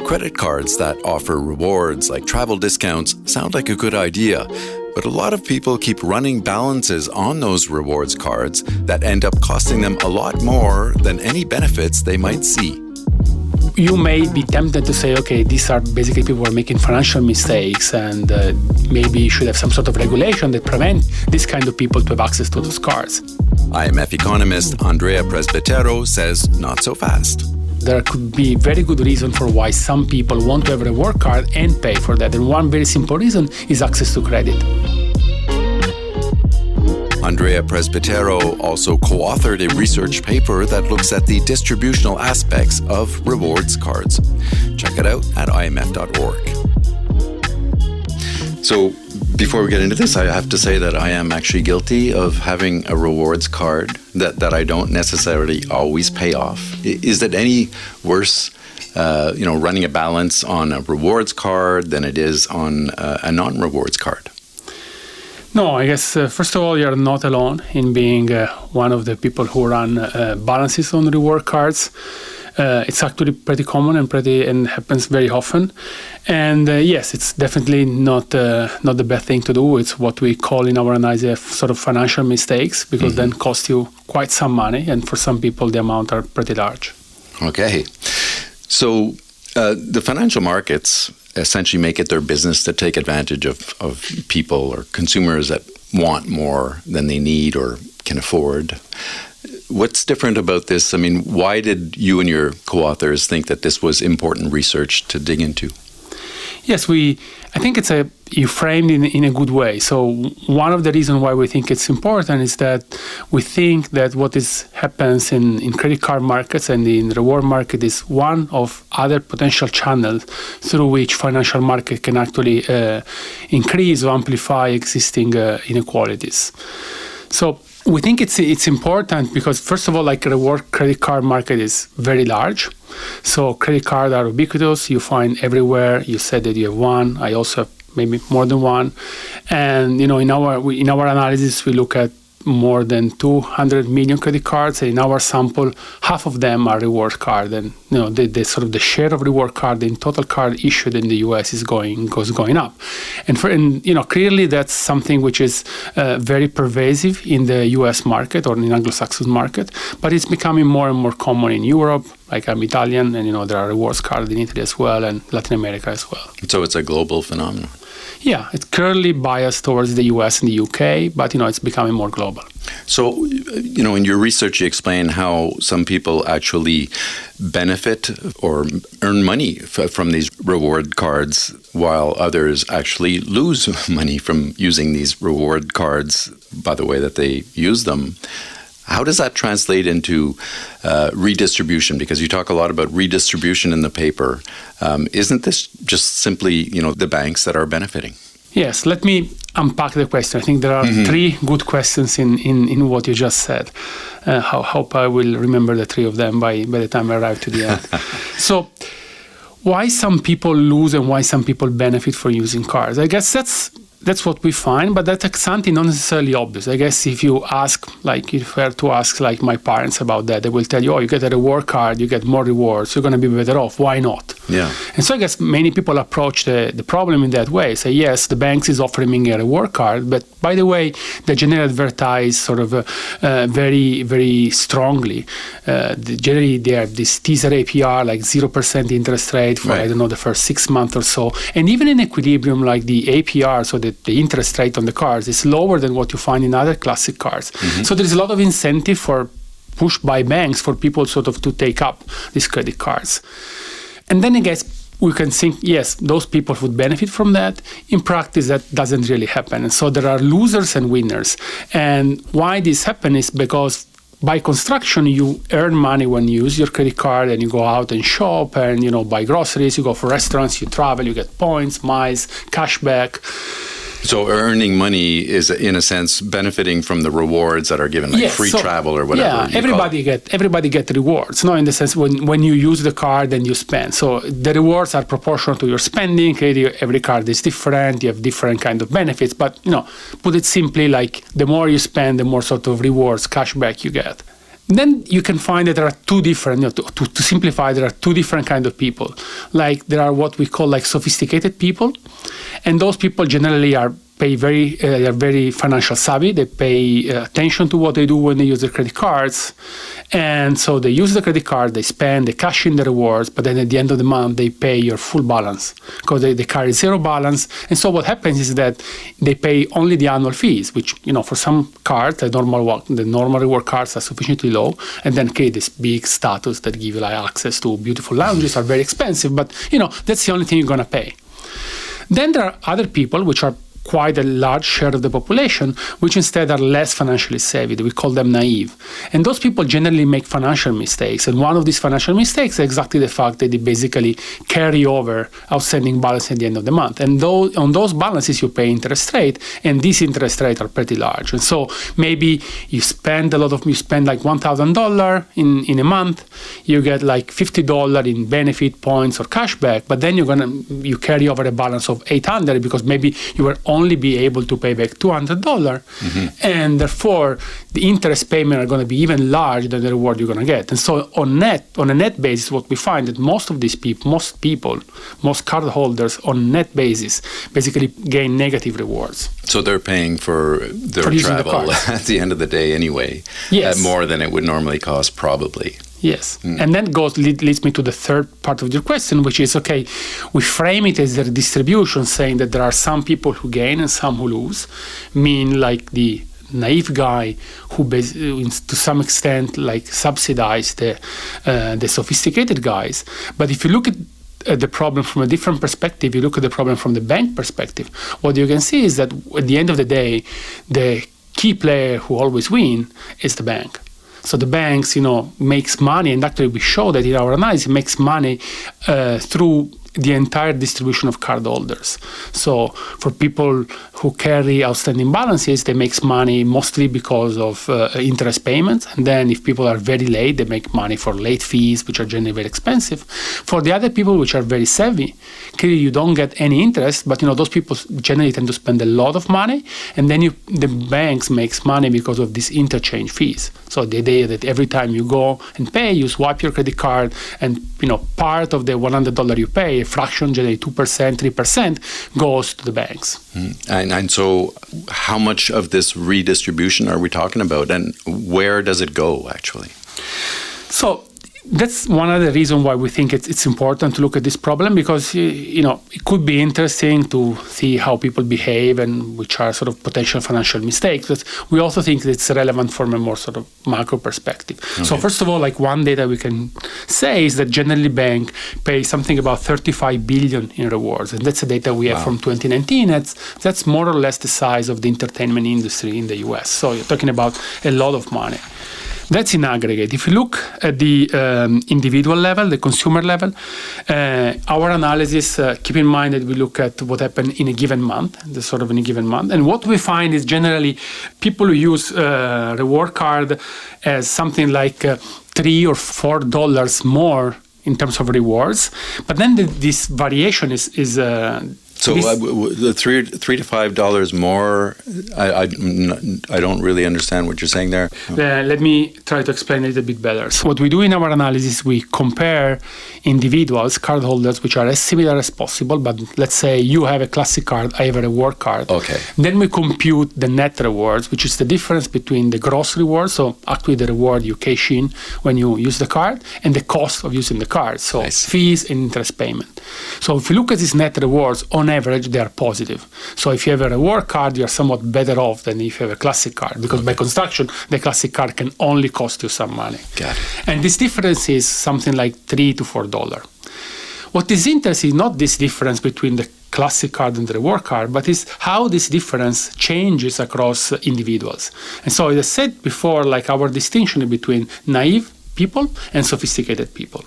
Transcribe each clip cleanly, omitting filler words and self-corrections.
Credit cards that offer rewards like travel discounts sound like a good idea, but a lot of people keep running balances on those rewards cards that end up costing them a lot more than any benefits they might see. You may be tempted to say, okay, these are basically people who are making financial mistakes, and maybe you should have some sort of regulation that prevent this kind of people to have access to those cards. IMF economist Andrea Presbitero says not so fast. There could be very good reason for why some people want to have a reward card and pay for that. And one very simple reason is access to credit. Andrea Presbitero also co-authored a research paper that looks at the distributional aspects of rewards cards. Check it out at imf.org. So before we get into this, I have to say that I am actually guilty of having a rewards card that I don't necessarily always pay off. Is it any worse, running a balance on a rewards card than it is on a non-rewards card? No, I guess, first of all, you're not alone in being one of the people who run balances on reward cards. It's actually pretty common and happens very often. And yes, it's definitely not the best thing to do. It's what we call in our analysis sort of financial mistakes, because then cost you quite some money. And for some people, the amount are pretty large. Okay. So the financial markets essentially make it their business to take advantage of people or consumers that want more than they need or can afford. What's different about this? I mean, why did you and your co-authors think that this was important research to dig into? Yes, I think you framed in a good way. So one of the reasons why we think it's important is that we think that what happens in credit card markets and in the reward market is one of other potential channels through which financial market can actually increase or amplify existing inequalities. So we think it's important because, first of all, like reward credit card market is very large. So credit cards are ubiquitous. You find everywhere. You said that you have one. I also have maybe more than one. And in our analysis, we look at more than 200 million credit cards. And in our sample, half of them are reward card. And the sort of the share of reward card in total card issued in the US is going up. And clearly that's something which is very pervasive in the US market or in the Anglo-Saxon market, but it's becoming more and more common in Europe. Like I'm Italian, and there are rewards cards in Italy as well, and Latin America as well. So it's a global phenomenon. Yeah, it's currently biased towards the US and the UK, but it's becoming more global. So, in your research, you explain how some people actually benefit or earn money from these reward cards, while others actually lose money from using these reward cards by the way that they use them. How does that translate into redistribution? Because you talk a lot about redistribution in the paper. Isn't this just simply, the banks that are benefiting? Yes, let me unpack the question. I think there are three good questions in what you just said. I hope I will remember the three of them by the time I arrive to the end. So, why some people lose and why some people benefit for using cards? I guess that's what we find, but that's something not necessarily obvious. I guess if you were to ask my parents about that, they will tell you, you get a reward card, you get more rewards, you're going to be better off. Why not? Yeah. And so I guess many people approach the problem in that way. Say, yes, the banks is offering me a reward card, but by the way, they generally advertise sort of very, very strongly. Generally, they have this teaser APR, like 0% interest rate for, the first 6 months or so. And even in Equilibrium, like the APR, so the interest rate on the cards is lower than what you find in other classic cards. So there's a lot of incentive pushed by banks for people sort of to take up these credit cards. And then I guess we can think, yes, those people would benefit from that. In practice, that doesn't really happen. And so there are losers and winners. And why this happens is because by construction, you earn money when you use your credit card and you go out and shop and, buy groceries, you go for restaurants, you travel, you get points, miles, cash back. So earning money is, in a sense, benefiting from the rewards that are given, like free travel or whatever. Yeah, everybody get rewards. No, in the sense when you use the card and you spend. So the rewards are proportional to your spending. Every card is different. You have different kind of benefits. But put it simply, like the more you spend, the more sort of rewards, cash back you get. Then you can find that there are two different, to simplify, there are two different kinds of people. Like there are what we call like sophisticated people, and those people generally are they are very financial savvy. They pay attention to what they do when they use their credit cards. And so they use the credit card, they spend, they cash in the rewards, but then at the end of the month, they pay your full balance because they carry zero balance. And so what happens is that they pay only the annual fees, which, for some cards, the normal reward cards are sufficiently low, and then create this big status that give you like access to beautiful lounges are very expensive, but, that's the only thing you're going to pay. Then there are other people which are quite a large share of the population, which instead are less financially savvy. We call them naive. And those people generally make financial mistakes. And one of these financial mistakes is exactly the fact that they basically carry over outstanding balance at the end of the month. And on those balances, you pay interest rate, and these interest rates are pretty large. And so maybe you spend like $1,000 in a month, you get like $50 in benefit points or cashback, but then you carry over a balance of $800 because maybe you were only be able to pay back $200, and therefore the interest payment are going to be even larger than the reward you're going to get. And so on a net basis, what we find that most cardholders on net basis basically gain negative rewards. So they're paying for their travel at the end of the day anyway, yes, more than it would normally cost probably. Yes. And then leads me to the third part of your question, which is, okay, we frame it as a distribution, saying that there are some people who gain and some who lose, mean like the naive guy who to some extent like subsidize the sophisticated guys. But if you look at the problem from a different perspective, you look at the problem from the bank perspective, what you can see is that at the end of the day, the key player who always wins is the bank. So the banks, makes money, and actually we show that in our analysis, makes money through the entire distribution of cardholders. So for people who carry outstanding balances, they make money mostly because of interest payments. And then if people are very late, they make money for late fees, which are generally very expensive. For the other people which are very savvy, clearly you don't get any interest, but those people generally tend to spend a lot of money. And then the banks makes money because of these interchange fees. So the idea that every time you go and pay, you swipe your credit card, and part of the $100 you pay, a fraction, generally 2%, 3%, goes to the banks. And so how much of this redistribution are we talking about, and where does it go actually? So that's one of the reasons why we think it's important to look at this problem, because it could be interesting to see how people behave and which are sort of potential financial mistakes. But we also think it's relevant from a more sort of macro perspective. Okay. So first of all, like one data we can say is that generally bank pays something about $35 billion in rewards, and that's the data we have from 2019. That's more or less the size of the entertainment industry in the US. So you're talking about a lot of money. That's in aggregate. If you look at the individual level, the consumer level, our analysis, keep in mind that we look at what happened in a given month, And what we find is generally people who use reward card as something like $3 or $4 more in terms of rewards. But then this variation is so the $3 to $5 more, I don't really understand what you're saying there. Let me try to explain it a bit better. So what we do in our analysis, we compare individuals, cardholders, which are as similar as possible, but let's say you have a classic card, I have a reward card. Okay. Then we compute the net rewards, which is the difference between the gross reward, so actually the reward you cash in when you use the card, and the cost of using the card, so fees and interest payment. So if you look at these net rewards, on average, they are positive. So if you have a reward card, you are somewhat better off than if you have a classic card, because by construction, the classic card can only cost you some money. Got it. And this difference is something like $3 to $4. What is interesting is not this difference between the classic card and the reward card, but is how this difference changes across individuals. And so as I said before, like our distinction between naive people and sophisticated people.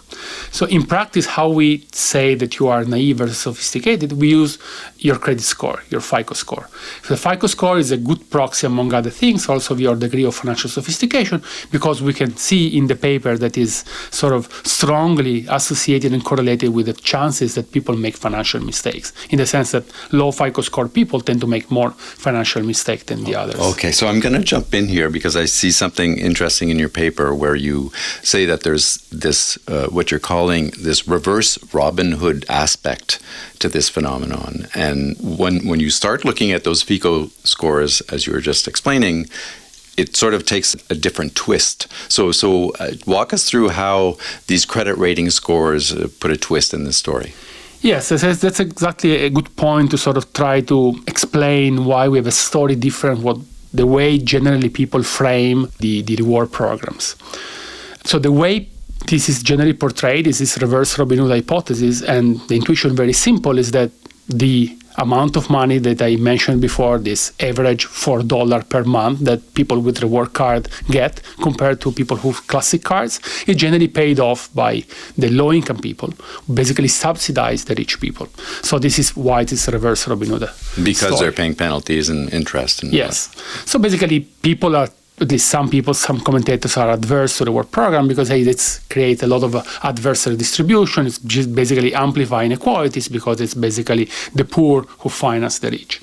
So in practice, how we say that you are naive or sophisticated, we use your credit score, your FICO score. So the FICO score is a good proxy, among other things, also of your degree of financial sophistication, because we can see in the paper that is sort of strongly associated and correlated with the chances that people make financial mistakes, in the sense that low FICO score people tend to make more financial mistakes than the others. Okay, so I'm going to jump in here because I see something interesting in your paper where you say that there's this, what you're calling this reverse Robin Hood aspect to this phenomenon. And when you start looking at those FICO scores, as you were just explaining, it sort of takes a different twist. So walk us through how these credit rating scores put a twist in this story. Yes, that's exactly a good point to sort of try to explain why we have a story different what the way generally people frame the reward programs. So the way this is generally portrayed is this reverse Robin Hood hypothesis, and the intuition very simple is that the amount of money that I mentioned before, this average $4 per month that people with reward card get compared to people who have classic cards, is generally paid off by the low-income people, who basically subsidize the rich people. So this is why it is reverse Robin Hood. Because story. they're paying penalties and interest. And yes. So basically people are, at least some people, some commentators are adverse to the reward program because, hey, it creates a lot of adversary distribution. It's just basically amplify inequalities because it's basically the poor who finance the rich.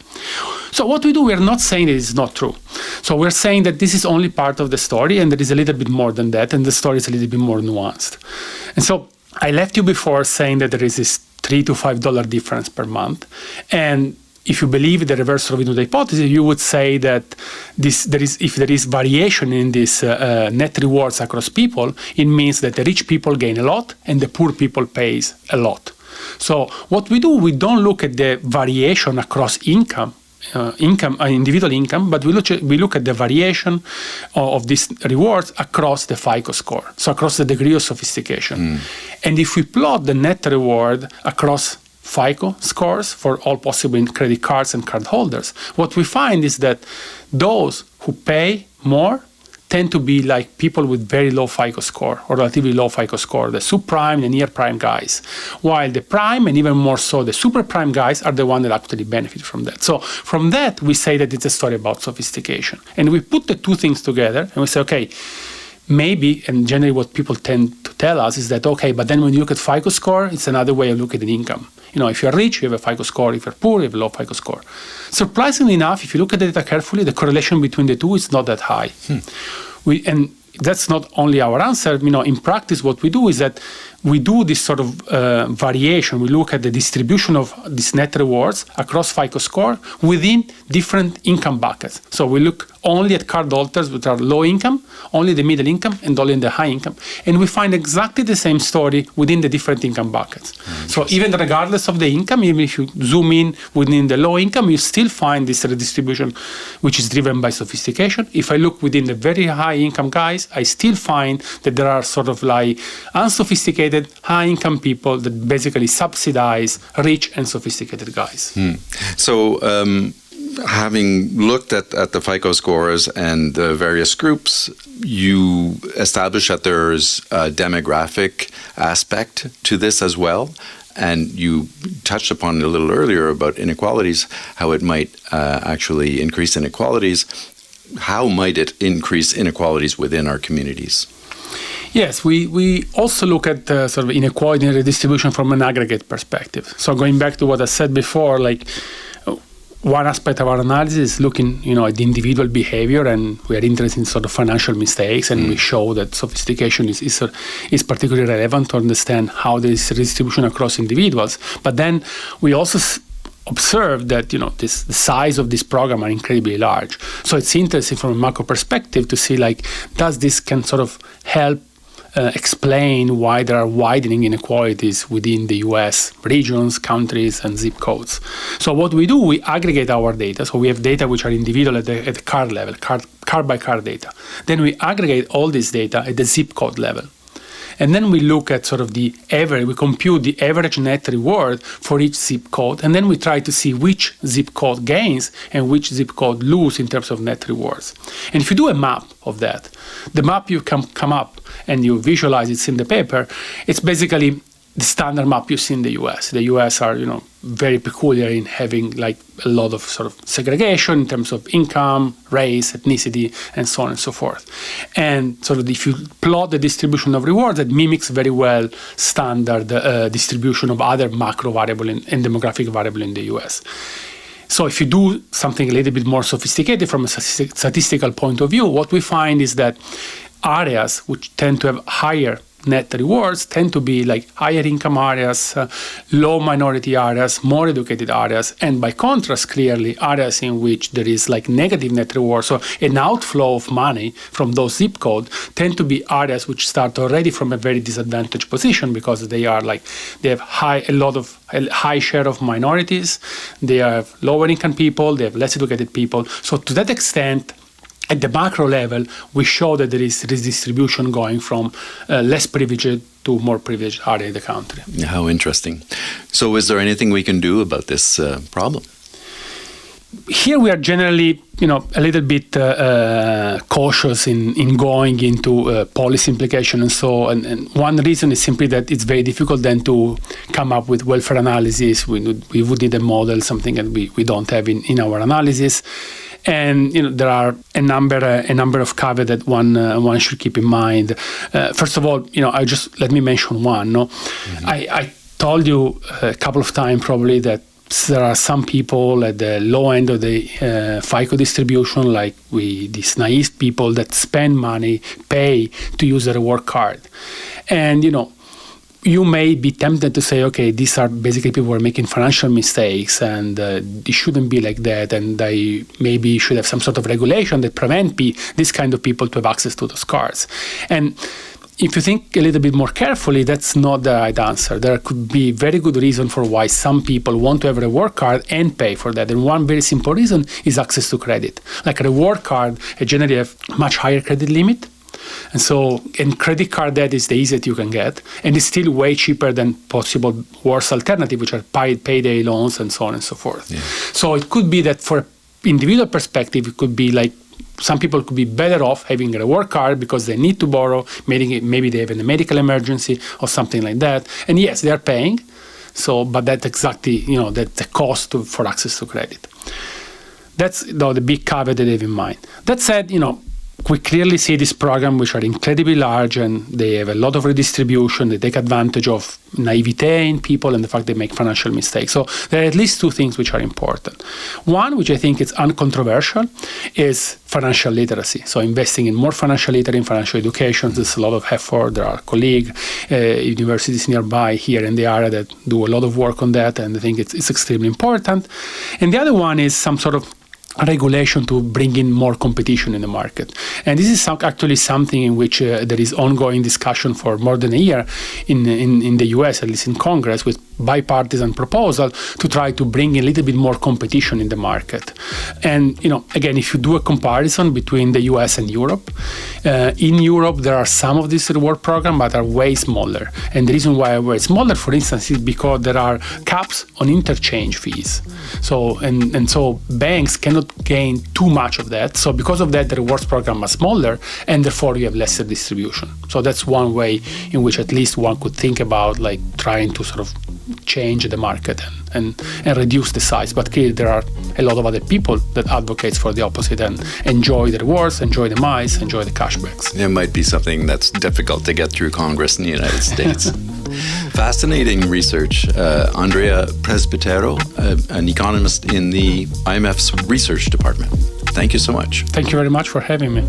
So what we do, we're not saying that it's not true. So we're saying that this is only part of the story and there is a little bit more than that, and the story is a little bit more nuanced. And so I left you before saying that there is this $3 to $5 difference per month. And if you believe the reverse Robin Hood hypothesis, you would say that if there is variation in this net rewards across people, it means that the rich people gain a lot and the poor people pays a lot. So what we do, we don't look at the variation across individual income, but we look at the variation of these rewards across the FICO score, so across the degree of sophistication. And if we plot the net reward across FICO scores for all possible credit cards and card holders, what we find is that those who pay more tend to be like people with very low FICO score or relatively low FICO score, the subprime, the near prime guys, while the prime and even more so the super prime guys are the ones that actually benefit from that. So from that, we say that it's a story about sophistication. And we put the two things together and we say, okay, maybe, and generally what people tend to tell us is that, okay, but then when you look at FICO score, it's another way of looking at income. You know, if you're rich, you have a FICO score. If you're poor, you have a low FICO score. Surprisingly enough, if you look at the data carefully, the correlation between the two is not that high. And that's not only our answer. You know, in practice, what we do is that we do this sort of variation. We look at the distribution of these net rewards across FICO score within different income buckets. So we look only at card holders that are low income, only the middle income, and only in the high income. And we find exactly the same story within the different income buckets. So even regardless of the income, even if you zoom in within the low income, you still find this redistribution, which is driven by sophistication. If I look within the very high income guys, I still find that there are sort of like unsophisticated high-income people that basically subsidize rich and sophisticated guys. So having looked at the FICO scores and the various groups, you establish that there's a demographic aspect to this as well. And you touched upon it a little earlier about inequalities, how it might actually increase inequalities. How might it increase inequalities within our communities? Yes, we also look at sort of inequality and redistribution from an aggregate perspective. So going back to what I said before, like one aspect of our analysis is looking, at the individual behavior, and we are interested in sort of financial mistakes, and we show that sophistication is particularly relevant to understand how there is redistribution across individuals. But then we also observe that the size of this program are incredibly large. So it's interesting from a macro perspective to see does this can sort of help explain why there are widening inequalities within the U.S. regions, countries, and zip codes. So what we do, we aggregate our data. So we have data which are individual at the card level, card by card data. Then we aggregate all this data at the zip code level. And then we look at sort of the average, we compute the average net reward for each zip code, and then we try to see which zip code gains and which zip code lose in terms of net rewards. And if you do a map of that, the map you come up and you visualize it's in the paper, it's basically the standard map you see in the US. The US are, very peculiar in having like a lot of sort of segregation in terms of income, race, ethnicity, and so on and so forth. And sort of if you plot the distribution of rewards, it mimics very well standard distribution of other macro variable and demographic variable in the US. So if you do something a little bit more sophisticated from a statistical point of view, what we find is that areas which tend to have higher net rewards tend to be like higher income areas, low minority areas, more educated areas, and by contrast, clearly areas in which there is like negative net reward, so an outflow of money from those zip codes, tend to be areas which start already from a very disadvantaged position because they have a high share of minorities, they have lower income people, they have less educated people. So to that extent, at the macro level, we show that there is distribution going from less privileged to more privileged area of the country. How interesting. So is there anything we can do about this problem? Here we are generally, a little bit cautious in going into policy implication and so. And one reason is simply that it's very difficult then to come up with welfare analysis. We would need a model, something that we don't have in our analysis. And there are a number of caveats that one should keep in mind. First of all, let me mention one. No, mm-hmm. I told you a couple of times probably that there are some people at the low end of the FICO distribution, like these naive people that spend money, pay to use a reward card, and you may be tempted to say, okay, these are basically people who are making financial mistakes and it shouldn't be like that, and they maybe should have some sort of regulation that prevent this kind of people to have access to those cards. And if you think a little bit more carefully, that's not the right answer. There could be very good reason for why some people want to have a reward card and pay for that. And one very simple reason is access to credit. Like a reward card, it generally have much higher credit limit. And so, in credit card debt is the easiest you can get, and it's still way cheaper than possible worse alternative, which are payday loans and so on and so forth. Yeah. So it could be that for individual perspective, it could be like some people could be better off having a reward card because they need to borrow, maybe they have a medical emergency or something like that. And yes, they are paying. So, but that's exactly, that's the cost for access to credit. That's the big caveat that I have in mind. That said, we clearly see this program, which are incredibly large and they have a lot of redistribution. They take advantage of naivete in people and the fact they make financial mistakes. So there are at least two things which are important. One, which I think is uncontroversial, is financial literacy. So investing in more financial literacy and financial education. There's a lot of effort. There are colleagues, universities nearby here in the area that do a lot of work on that, and I think it's extremely important. And the other one is some sort of regulation to bring in more competition in the market. And this is actually something in which there is ongoing discussion for more than a year in the US, at least in Congress, with bipartisan proposal to try to bring a little bit more competition in the market. And, again, if you do a comparison between the US and Europe, in Europe, there are some of these reward programs, but are way smaller. And the reason why we're smaller, for instance, is because there are caps on interchange fees. So, and so banks cannot gain too much of that. So because of that, the rewards program are smaller, and therefore you have lesser distribution. So that's one way in which at least one could think about like trying to sort of change the market and reduce the size. But clearly there are a lot of other people that advocates for the opposite and enjoy the rewards, enjoy the miles, enjoy the cashbacks. It might be something that's difficult to get through Congress in the United States. Fascinating research. Andrea Presbitero, an economist in the IMF's research department. Thank you so much. Thank you very much for having me.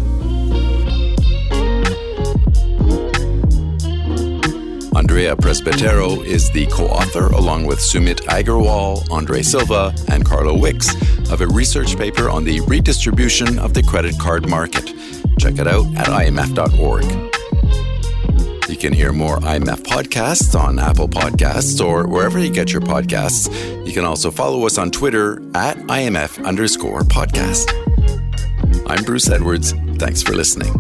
Andrea Presbitero is the co-author, along with Sumit Agarwal, Andre Silva, and Carlo Wicks, of a research paper on the redistribution of the credit card market. Check it out at imf.org. You can hear more IMF podcasts on Apple Podcasts or wherever you get your podcasts. You can also follow us on Twitter at IMF_podcast. I'm Bruce Edwards. Thanks for listening.